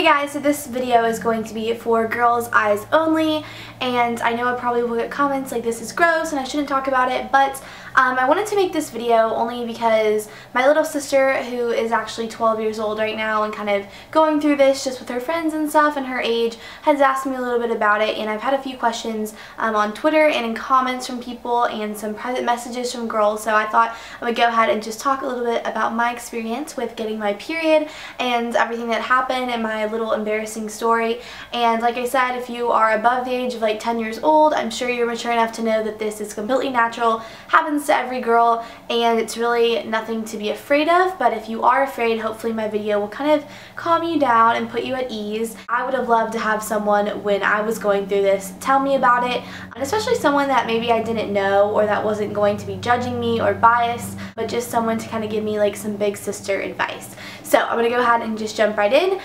Hey guys, so this video is going to be for girls' eyes only, and I know I probably will get comments like this is gross and I shouldn't talk about it, but I wanted to make this video only because my little sister, who is actually 12 years old right now and kind of going through this just with her friends and stuff and her age, has asked me a little bit about it, and I've had a few questions on Twitter and in comments from people and some private messages from girls, so I thought I would go ahead and just talk a little bit about my experience with getting my period and everything that happened and my little embarrassing story. And like I said, if you are above the age of like 10 years old, I'm sure you're mature enough to know that this is completely natural, happens to every girl, and it's really nothing to be afraid of. But if you are afraid, hopefully my video will kind of calm you down and put you at ease. I would have loved to have someone when I was going through this tell me about it, and especially someone that maybe I didn't know or that wasn't going to be judging me or biased, but just someone to kind of give me like some big sister advice. So I'm going to go ahead and just jump right in.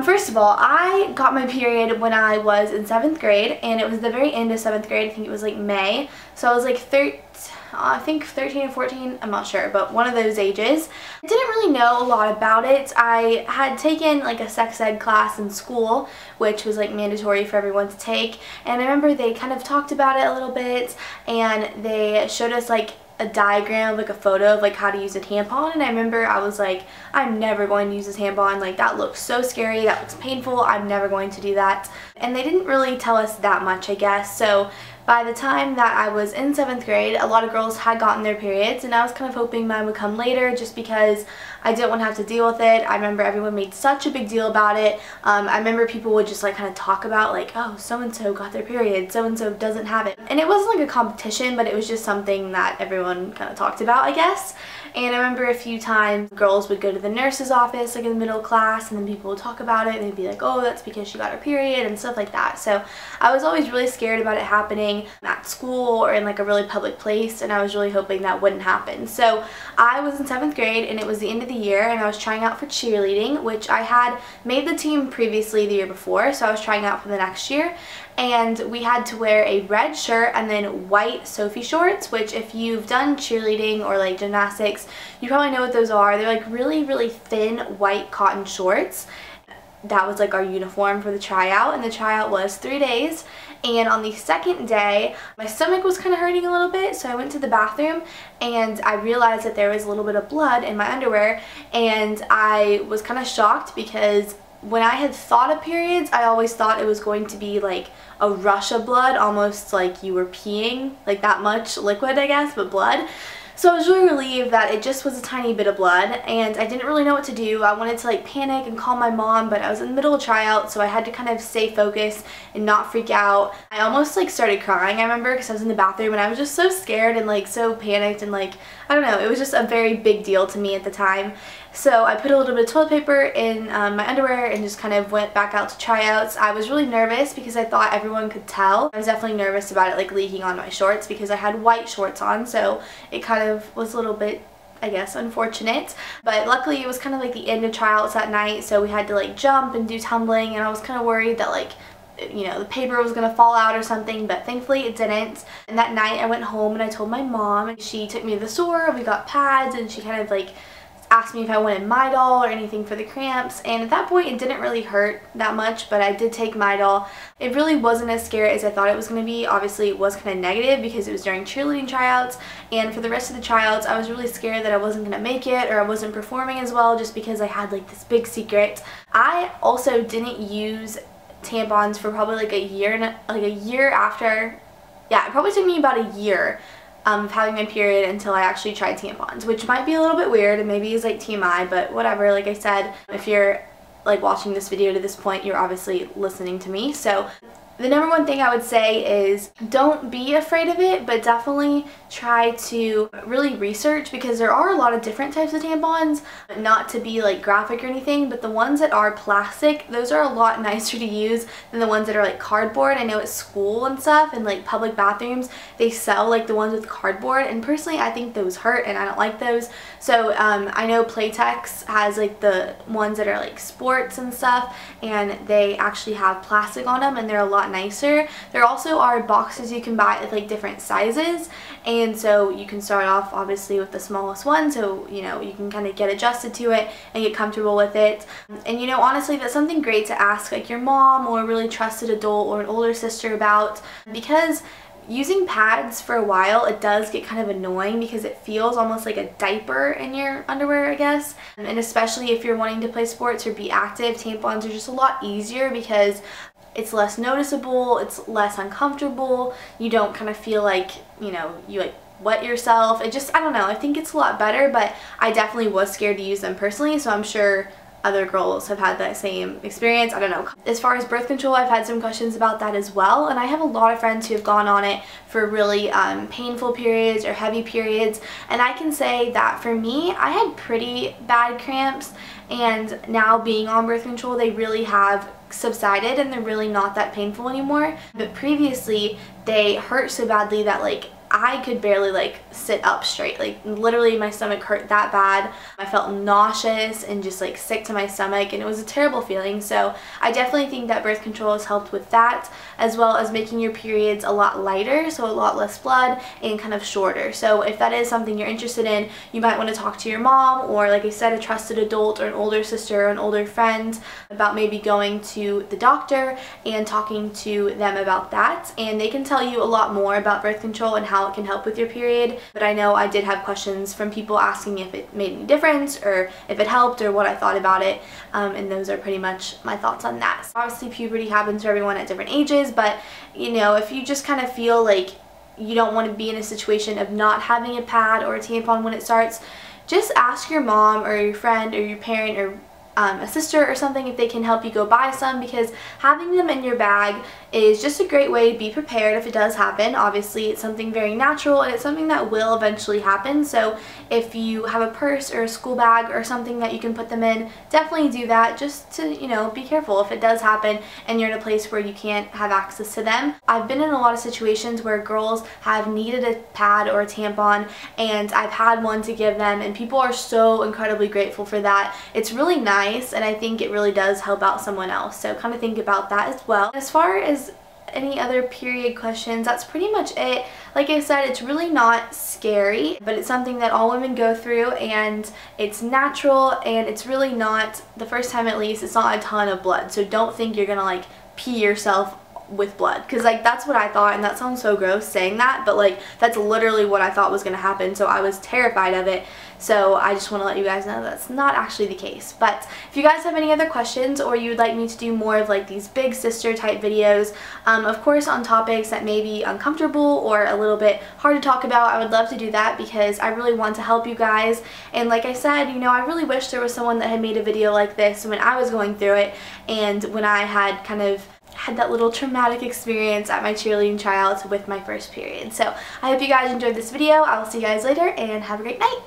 First of all, I got my period when I was in 7th grade, and it was the very end of 7th grade. I think it was like May. So I was like 13 or 14, I'm not sure, but one of those ages. I didn't really know a lot about it. I had taken like a sex ed class in school, which was like mandatory for everyone to take, and I remember they kind of talked about it a little bit, and they showed us like a diagram, like a photo of like how to use a tampon, and I remember I was like, I'm never going to use a tampon, like that looks so scary, that looks painful, I'm never going to do that. And they didn't really tell us that much, I guess. So by the time that I was in 7th grade, a lot of girls had gotten their periods, and I was kind of hoping mine would come later just because I didn't want to have to deal with it. I remember everyone made such a big deal about it. I remember people would just like kind of talk about like, oh, so-and-so got their period, so-and-so doesn't have it. And it wasn't like a competition, but it was just something that everyone kind of talked about, I guess. And I remember a few times girls would go to the nurse's office like in the middle class, and then people would talk about it and they'd be like, oh, that's because she got her period and stuff like that. So I was always really scared about it happening at school or in like a really public place, and I was really hoping that wouldn't happen. So I was in 7th grade, and it was the end of the year, and I was trying out for cheerleading, which I had made the team previously the year before, so I was trying out for the next year. And we had to wear a red shirt and then white Sophie shorts, which if you've done cheerleading or like gymnastics, you probably know what those are. They're like really, really thin white cotton shorts. That was like our uniform for the tryout, and the tryout was 3 days. And on the second day, my stomach was kind of hurting a little bit, so I went to the bathroom and I realized that there was a little bit of blood in my underwear, and I was kind of shocked because when I had thought of periods, I always thought it was going to be like a rush of blood, almost like you were peeing, like that much liquid, I guess, but blood. So I was really relieved that it just was a tiny bit of blood, and I didn't really know what to do. I wanted to like panic and call my mom, but I was in the middle of tryout, so I had to kind of stay focused and not freak out. I almost like started crying, I remember, because I was in the bathroom and I was just so scared and like so panicked, and like, I don't know, it was just a very big deal to me at the time. So I put a little bit of toilet paper in my underwear and just kind of went back out to tryouts. I was really nervous because I thought everyone could tell. I was definitely nervous about it like leaking on my shorts because I had white shorts on, so it kind of was a little bit, I guess, unfortunate. But luckily it was kind of like the end of tryouts that night, so we had to like jump and do tumbling, and I was kind of worried that like, you know, the paper was gonna fall out or something, but thankfully it didn't. And that night I went home and I told my mom, and she took me to the store, we got pads, and she kind of like asked me if I wanted Midol or anything for the cramps, and at that point it didn't really hurt that much, but I did take Midol. It really wasn't as scary as I thought it was going to be. Obviously it was kind of negative because it was during cheerleading tryouts, and for the rest of the tryouts I was really scared that I wasn't going to make it or I wasn't performing as well just because I had like this big secret. I also didn't use tampons for probably like a year after. Yeah, it probably took me about a year of having my period until I actually tried tampons, which might be a little bit weird and maybe is like TMI, but whatever. Like I said, if you're like watching this video to this point, you're obviously listening to me. So the number one thing I would say is don't be afraid of it, but definitely try to really research, because there are a lot of different types of tampons. Not to be like graphic or anything, but the ones that are plastic, those are a lot nicer to use than the ones that are like cardboard. I know at school and stuff and like public bathrooms they sell like the ones with cardboard, and personally I think those hurt and I don't like those. So I know Playtex has like the ones that are like sports and stuff, and they actually have plastic on them and they're a lot lot nicer. There also are boxes you can buy with like different sizes, and so you can start off obviously with the smallest one, so you know you can kind of get adjusted to it and get comfortable with it. And you know, honestly, that's something great to ask like your mom or a really trusted adult or an older sister about, because using pads for a while, it does get kind of annoying because it feels almost like a diaper in your underwear, I guess. And especially if you're wanting to play sports or be active, tampons are just a lot easier because it's less noticeable, it's less uncomfortable, you don't kind of feel like, you know, you like wet yourself. It just, I don't know, I think it's a lot better, but I definitely was scared to use them personally, so I'm sure other girls have had that same experience. I don't know. As far as birth control, I've had some questions about that as well, and I have a lot of friends who have gone on it for really painful periods or heavy periods, and I can say that for me, I had pretty bad cramps, and now being on birth control, they really have subsided and they're really not that painful anymore. But previously, they hurt so badly that like I could barely like sit up straight. Like literally my stomach hurt that bad. I felt nauseous and just like sick to my stomach, and it was a terrible feeling. So I definitely think that birth control has helped with that, as well as making your periods a lot lighter, so a lot less blood and kind of shorter. So if that is something you're interested in, you might want to talk to your mom or, like I said, a trusted adult or an older sister or an older friend about maybe going to the doctor and talking to them about that, and they can tell you a lot more about birth control and how it can help with your period. But I know I did have questions from people asking if it made any difference or if it helped or what I thought about it, and those are pretty much my thoughts on that. So obviously puberty happens for everyone at different ages, but you know, if you just kind of feel like you don't want to be in a situation of not having a pad or a tampon when it starts, just ask your mom or your friend or your parent or a sister or something if they can help you go buy some, because having them in your bag is just a great way to be prepared if it does happen. Obviously, it's something very natural and it's something that will eventually happen, so if you have a purse or a school bag or something that you can put them in, definitely do that, just to, you know, be careful if it does happen and you're in a place where you can't have access to them. I've been in a lot of situations where girls have needed a pad or a tampon, and I've had one to give them, and people are so incredibly grateful for that. It's really nice, and I think it really does help out someone else, so kind of think about that as well. As far as any other period questions, that's pretty much it. Like I said, it's really not scary, but it's something that all women go through, and it's natural, and it's really not, the first time at least, it's not a ton of blood, so don't think you're gonna like pee yourself with blood, because like that's what I thought, and that sounds so gross saying that, but like that's literally what I thought was gonna happen, so I was terrified of it. So I just want to let you guys know that's not actually the case. But if you guys have any other questions, or you would like me to do more of like these big sister type videos, of course on topics that may be uncomfortable or a little bit hard to talk about, I would love to do that because I really want to help you guys. And like I said, you know, I really wish there was someone that had made a video like this when I was going through it, and when I had kind of had that little traumatic experience at my cheerleading tryouts with my first period. So I hope you guys enjoyed this video. I will see you guys later, and have a great night.